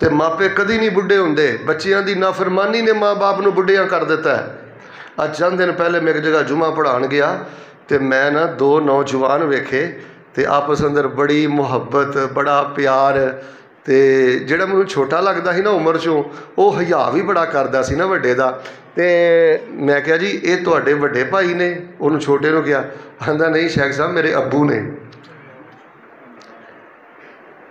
तो मापे कदी नहीं बुढ़े होंदे। बच्चियां की नाफरमानी ने माँ बाप को बुढ़िया कर दिता है। अज चंद दिन पहले मैं एक जगह जुमा पढ़ान गया तो मैं ना दो नौजवान वेखे तो आपस अंदर बड़ी मुहब्बत बड़ा प्यार, तो जोड़ा मैं छोटा लगता ही ना उम्र चों वो हया भी बड़ा करता सी ना वड्डे दा। तो मैं क्या जी ये तुहाडे वड्डे भाई ने? उन्होंने छोटे को कहा, आंदा नहीं शेख साहब मेरे अब्बू ने।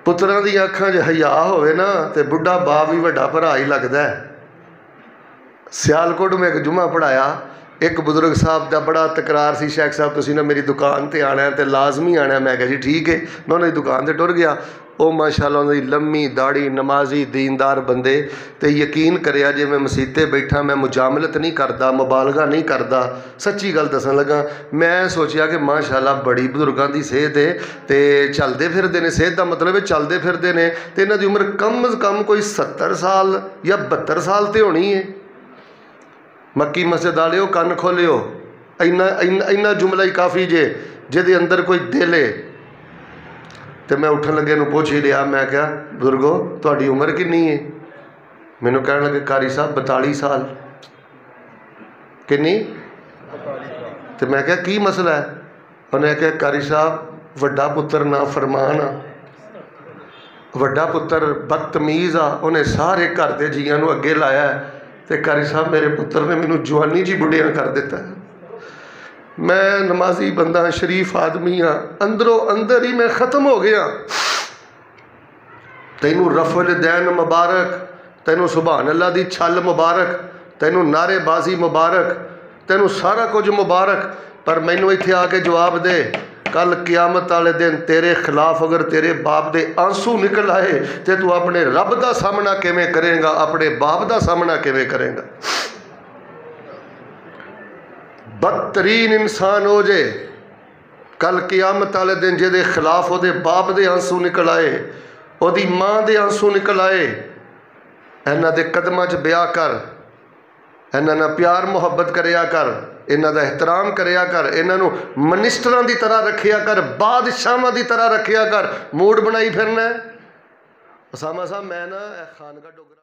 पुत्रां दी अखां 'च हया होवे ना तो बुढ़ा बाप भी वड्डा भरा ही लगता है। सियालकोट में एक जुमा पढ़ाया, एक बुजुर्ग साहब का बड़ा तकरार सी, शेख साहब तुसीं ना मेरी दुकान पर आना तो लाजमी आना। मैं कहा जी ठीक है। मैं उन्होंने दुकान पर टुर गया। वो माशाअल्लाह उन्होंने लम्मी दाढ़ी, नमाजी दीनदार बंदे। तो यकीन करिया जे मैं मसीते बैठा, मैं मुजामलत नहीं करता, मुबालगा नहीं करता, सच्ची गल दसन लगा। मैं सोचिया कि माशाअल्लाह बड़ी बुजुर्गों की सेहत है तो चलते फिरते हैं। सेहत का मतलब है चलते फिरते हैं तो इन्हों की उम्र कम अज़ कम कोई 70 साल या 72 साल तो होनी है। मक्की मस्जिद वालिओ कन खोलिओ, इन्ना इन्ना इन्ना जुमला ही काफ़ी जे जिहदे अंदर कोई दिल है। तो मैं उठन लगे नूं पुछ ही लिया, मैं क्या बुजुर्गो तुहाडी उम्र कितनी है? मैनूं कहण लगे कारी साहब 42 साल। कितनी? तो मैं क्या की मसला है? उन्हें कहा कारी साहब वड्डा पुत्र ना फरमान आ, वड्डा पुत्र बदतमीज़ आ, उन्हें सारे घर के जीआं नूं अगे लाया है। तो कारी साहब मेरे पुत्र ने मैनूं जवानी जी बुढ़िया कर दिता है। मैं नमाजी बंदा शरीफ आदमी हाँ, अंदरों अंदर ही मैं ख़त्म हो गया। तैनू रफल दैन मुबारक, तैनू सुभान अल्लाह दी छल मुबारक, तैनू नारेबाजी मुबारक, तैनू सारा कुछ मुबारक। पर मैनू इत्थे आके जवाब दे, कल क्यामत वाले दिन तेरे खिलाफ अगर तेरे बाप दे आंसू निकल आए तो तू अपने रब का सामना किवें करेगा, अपने बाप का सामना किवें करेगा? बदतरीन इंसान हो जे कल क्यामत वाले दिन जिहदे खिलाफ वो बाप दे आंसू निकल आए, ओदी माँ दे आंसू निकल आए, इन्हां दे कदमां 'च ब्याह कर, इन्हां नाल प्यार मुहब्बत करया कर, इन्हां दा एहतराम करया कर, इन्हां नूं मनिस्टरां दी तरह रखिया कर, बादशाहां दी तरह रखिया कर। मूड बनाई फिरना है। उसामा साहब मैं ना खानका डोगरा